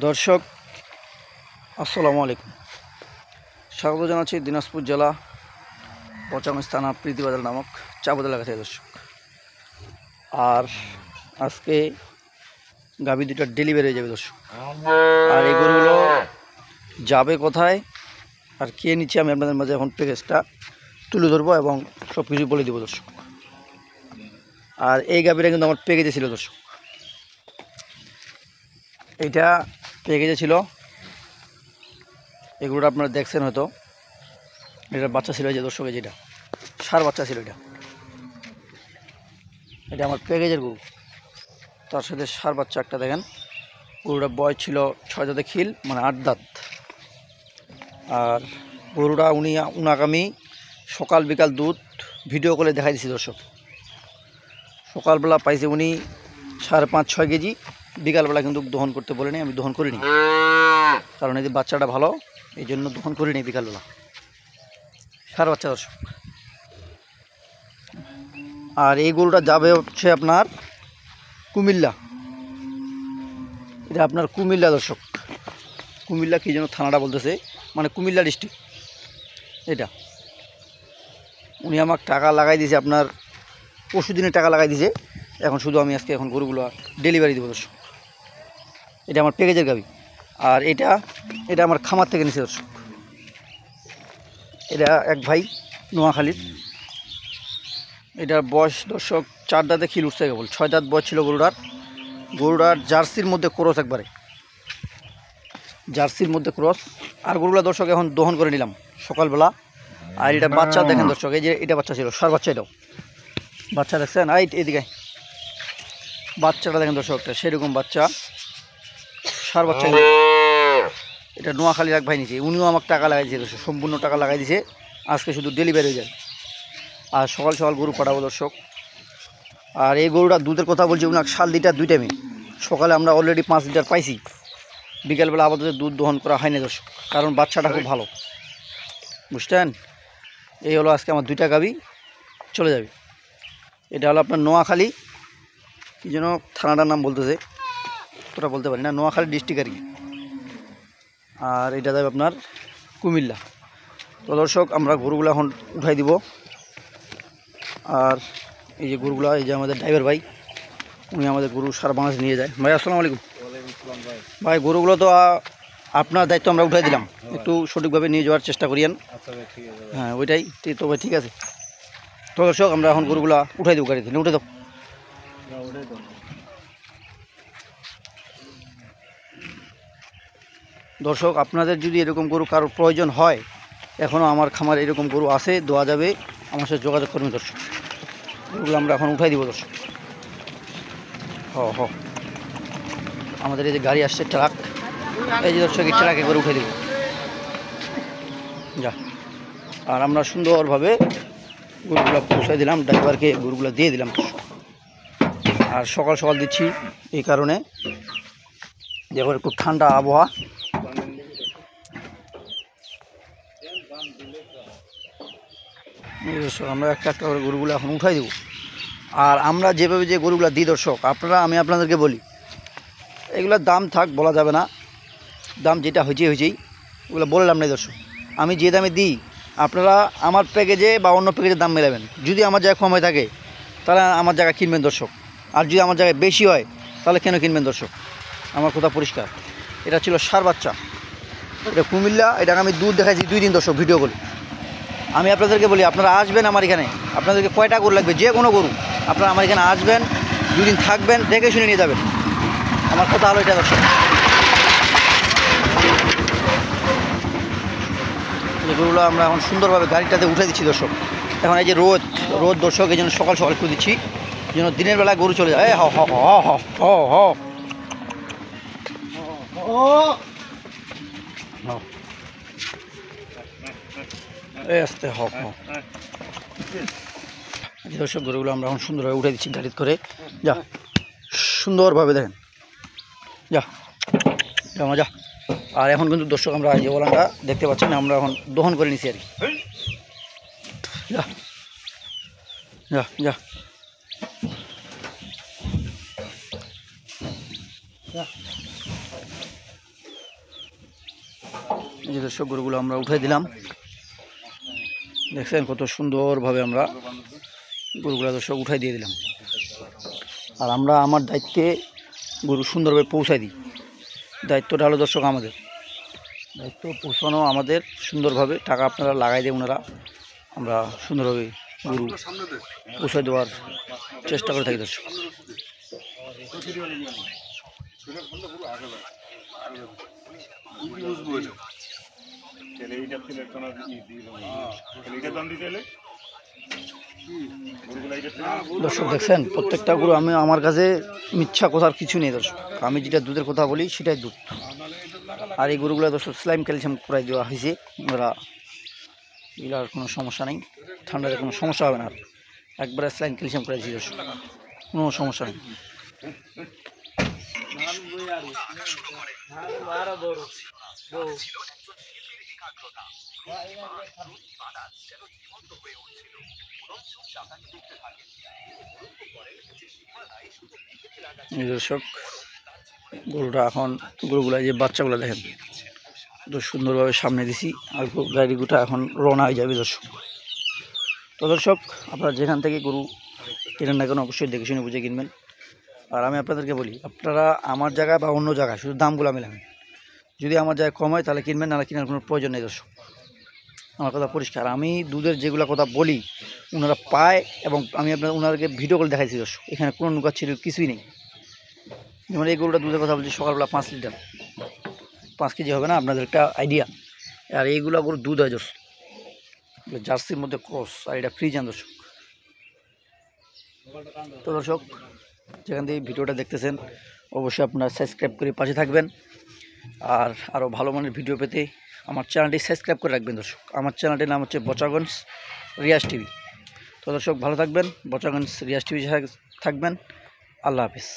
দর্শক আসসালামু আলাইকুম। স্বাগত জানাচ্ছি দিনাজপুর জেলা পচাগঞ্জ থানা প্রীতিবাজার নামক চাবদ এলাকা থেকে। দর্শক, আর আজকে গাভী দুটা ডেলিভারি হয়ে যাবে দর্শক। আর এই গরুগুলো যাবে কোথায় আর কে নিচ্ছে আমি আপনাদের মাঝে এখন প্যাকেজটা তুলে ধরবো এবং সব কিছু বলে দেবো দর্শক। আর এই গাভীটা কিন্তু আমার প্যাকেজে ছিল দর্শক, এইটা প্যাকেজে ছিল। এগুলোটা আপনারা দেখছেন হয়তো, এটার বাচ্চা ছিল যে দর্শকে, যেটা সার বাচ্চা ছিল, এটা আমার প্যাকেজের গরু। তার সাথে সার বাচ্চা একটা দেখেন। গরুটা বয়স ছিল 6 দাঁতে খিল, মানে 8 দাঁত। আর গরুটা উনাকে আমি সকাল বিকাল দুধ ভিডিও কলে দেখাই দিছি দর্শক। সকালবেলা পাইছে উনি 5.5-6 কেজি, বিকালবেলা কিন্তু দহন করতে বলেনি, আমি দহন করিনি, কারণ এই যে বাচ্চাটা ভালো, এই জন্য দহন করিনি বিকালবেলা। সার বাচ্চা দর্শক। আর এই গরুটা যাবে হচ্ছে আপনার কুমিল্লা। এটা আপনার কুমিল্লা দর্শক, কুমিল্লা কি যেন থানাটা বলতেছে, মানে কুমিল্লা ডিস্ট্রিক্ট। এটা উনি আমাকে টাকা লাগাই দিয়েছে, আপনার পরশু দিনে টাকা লাগাই দিয়েছে। এখন শুধু আমি আজকে গরুগুলো ডেলিভারি দেবো দর্শক। এটা আমার প্যাকেজের গাভী। আর এটা আমার খামার থেকে নিছে দর্শক। এটা এক ভাই নোয়াখালীর। এটার বয়স দর্শক 4 দাঁতে খিল উঠছে কেবল, 6 দাঁত বয়স ছিল গরুটার জার্সির মধ্যে ক্রস, একবারে জার্সির মধ্যে ক্রস। আর গরুগুলো দর্শক এখন দহন করে নিলাম সকালবেলা। আর এটা বাচ্চা দেখেন দর্শক, এই যে এটা বাচ্চা ছিল, সার বাচ্চা। এটাও বাচ্চা দেখছেন, এদিকে বাচ্চাটা দেখেন দর্শক, একটা সেরকম বাচ্চা, সার বাচ্চা। এটা নোয়াখালীর এক ভাই নিয়েছে, উনিও আমাকে টাকা লাগাই দিয়েছে দর্শক, সম্পূর্ণ টাকা লাগাই দিয়েছে। আজকে শুধু ডেলিভারি হয়ে যায়। আর সকাল সকাল গরু পাঠাবো দর্শক। আর এই গরুটা দুধের কথা বলছি, উনাকে 7 লিটার 2 টাইমে। সকালে আমরা অলরেডি 5 লিটার পাইছি, বিকেলবেলা আপাতত দুধ দহন করা হয়নি দর্শক, কারণ বাচ্চাটা খুব ভালো, বুঝছেন। এই হলো আজকে আমার 2টা গাভী চলে যাবে। এটা হলো আপনার নোয়াখালী, কী যেন থানাটার নাম বলতেছে, ওটা বলতে পারি না, নোয়াখালী ডিস্ট্রিক্ট আর কি। আর এটা যাবে আপনার কুমিল্লা। তো দর্শক, আমরা গরুগুলো এখন উঠাই দিব। আর এই যে গরুগুলো, এই যে আমাদের ড্রাইভার ভাই, উনি আমাদের গরু সারা বাংলাদেশ নিয়ে যায়। ভাই আসসালামু আলাইকুম। ভাই গরুগুলো তো আপনার দায়িত্ব, আমরা উঠাই দিলাম, একটু সঠিকভাবে নিয়ে যাওয়ার চেষ্টা করিয়েন। হ্যাঁ ওইটাই তো ভাই, ঠিক আছে। তো দর্শক, আমরা এখন গরুগুলো উঠাই দেবো গাড়িতে, উঠে দাও। দর্শক, আপনাদের যদি এরকম গরু কারোর প্রয়োজন হয়, এখনও আমার খামার এরকম গরু আছে, দেওয়া যাবে, আমার সাথে যোগাযোগ করবেন দর্শক। গরুগুলো আমরা এখন উঠাই দিব দর্শক। আমাদের এই যে গাড়ি আসছে, ট্রাক, এই যে দর্শক, এই ট্রাকে করে উঠে দেব যা। আর আমরা সুন্দরভাবে গরুগুলো পৌঁছাই দিলাম, ড্রাইভারকে গরুগুলো দিয়ে দিলাম। আর সকাল সকাল দিচ্ছি এই কারণে যে এখন একটু ঠান্ডা আবহাওয়া। আমরা একটা একটা করে গরুগুলো এখন উঠাই দেবো। আর আমরা যেভাবে যে গরুগুলো দিই দর্শক, আমি আপনাদেরকে বলি, এগুলোর দাম থাক বলা যাবে না, দাম যেটা হয়েছেই, ওগুলো বললাম না দর্শক। আমি যে দামে দিই, আপনারা আমার প্যাকেজে বা অন্য প্যাকেজের দাম মেলাবেন। যদি আমার জায়গায় কম হয়ে থাকে, তাহলে আমার জায়গায় কিনবেন দর্শক। আর যদি আমার জায়গায় বেশি হয়, তাহলে কেন কিনবেন দর্শক? আমার কথা পরিষ্কার। এটা ছিল সার বাচ্চা, এটা কুমিল্লা। এটাকে আমি দুধ দেখাইছি 2 দিন দর্শক, ভিডিও করি। আমি আপনাদেরকে বলি, আপনারা আসবেন আমার এখানে, আপনাদেরকে কয়টা গরু লাগবে, যে কোনো গরু, আপনারা আমার এখানে আসবেন, 2 দিন থাকবেন, দেখে শুনে নিয়ে যাবেন। আমার কথা হলো এটা দর্শক। এই গরুগুলো আমরা এখন সুন্দরভাবে গাড়িটাতে উঠে দিচ্ছি দর্শক। এখন এই যে রোদ দর্শক, এই জন্য সকাল সকাল একটু দিচ্ছি, যেন দিনের বেলায় গরু চলে যায়। আস্তে দর্শক, গরুগুলো আমরা এখন সুন্দরভাবে উঠে দিচ্ছি গাড়িতে করে। যা সুন্দরভাবে দেখেন, যা মজা। আর এখন কিন্তু দর্শক, আমরা এই যে ওলানটা দেখতে পাচ্ছেন, আমরা এখন দহন করে নিছি আর কি। যা যা যা এই যে দর্শক গরুগুলো আমরা উঠাই দিলাম, দেখছেন কত সুন্দরভাবে আমরা গরুগুলো দর্শক উঠাই দিয়ে দিলাম। আর আমরা আমার দায়িত্বে গরু সুন্দরভাবে পৌঁছাই দিই, দায়িত্বটা হলো দর্শক আমাদের, দায়িত্ব পৌঁছানো আমাদের সুন্দরভাবে, টাকা আপনারা লাগাই দেয় ওনারা, আমরা সুন্দরভাবে গরু পৌঁছায় দেওয়ার চেষ্টা করে থাকি দর্শক। দর্শক দেখছেন প্রত্যেকটা গরু, আমি আমার কাছে মিথ্যা কথার কিছু নেই দর্শক, আমি যেটা দুধের কথা বলি সেটাই দুধ। আর এই গরুগুলো দর্শক স্লাইম ক্যালসিয়াম করাই দেওয়া হয়েছে, ওরা এগুলার কোনো সমস্যা নেই, ঠান্ডাতে কোনো সমস্যা হবে না, একবারে স্লাইম ক্যালসিয়াম করাই দিয়েছি দর্শক, কোনো সমস্যা নেই। দর্শক গরুটা এখন, গরুগুলা যে বাচ্চাগুলো দেখেন তো সুন্দরভাবে সামনে দিছি, আর গাড়িগুটা এখন রওনা হয়ে যাবে দর্শক। তো দর্শক আপনারা যেখান থেকে গরু কেনেন না কেন অবশ্যই দেখে শুনে বুঝে কিনবেন। আর আমি আপনাদেরকে বলি, আপনারা আমার জায়গায় বা অন্য জায়গায় শুধু দামগুলো মেলাবেন, যদি আমার জায়গায় কম হয় তাহলে কিনবেন, নাহলে কেনার কোনো প্রয়োজন নেই দর্শক, আমার কথা পরিষ্কার। আমি দুধের যেগুলো কথা বলি ওনারা পায়, এবং আমি ওনাদেরকে ভিডিও করে দেখাইছি দর্শক, এখানে কোনো নুকা ছিল কিছুই নেই। যেমন এই গরুটা দুধের কথা বলছি সকালবেলা 5 লিটার, 5 কেজি হবে না, আপনাদের একটা আইডিয়া। আর এইগুলো গরু দুধ হয় দর্শক, জার্সির মধ্যে ক্রস, আর এটা ফ্রিজিয়ান দর্শক। তো দর্শক যেখান থেকে ভিডিওটা দেখতেছেন অবশ্যই আপনারা সাবস্ক্রাইব করে পাশে থাকবেন, আর আরও ভালো মানের ভিডিও পেতে আমার চ্যানেলটি সাবস্ক্রাইব করে রাখবেন দর্শক। আমার চ্যানেলটির নাম হচ্ছে বচাগঞ্জ রিয়াজ টিভি। তো দর্শক ভালো থাকবেন, বচাগঞ্জ রিয়াজ টিভি থাকবেন। আল্লাহ হাফিজ।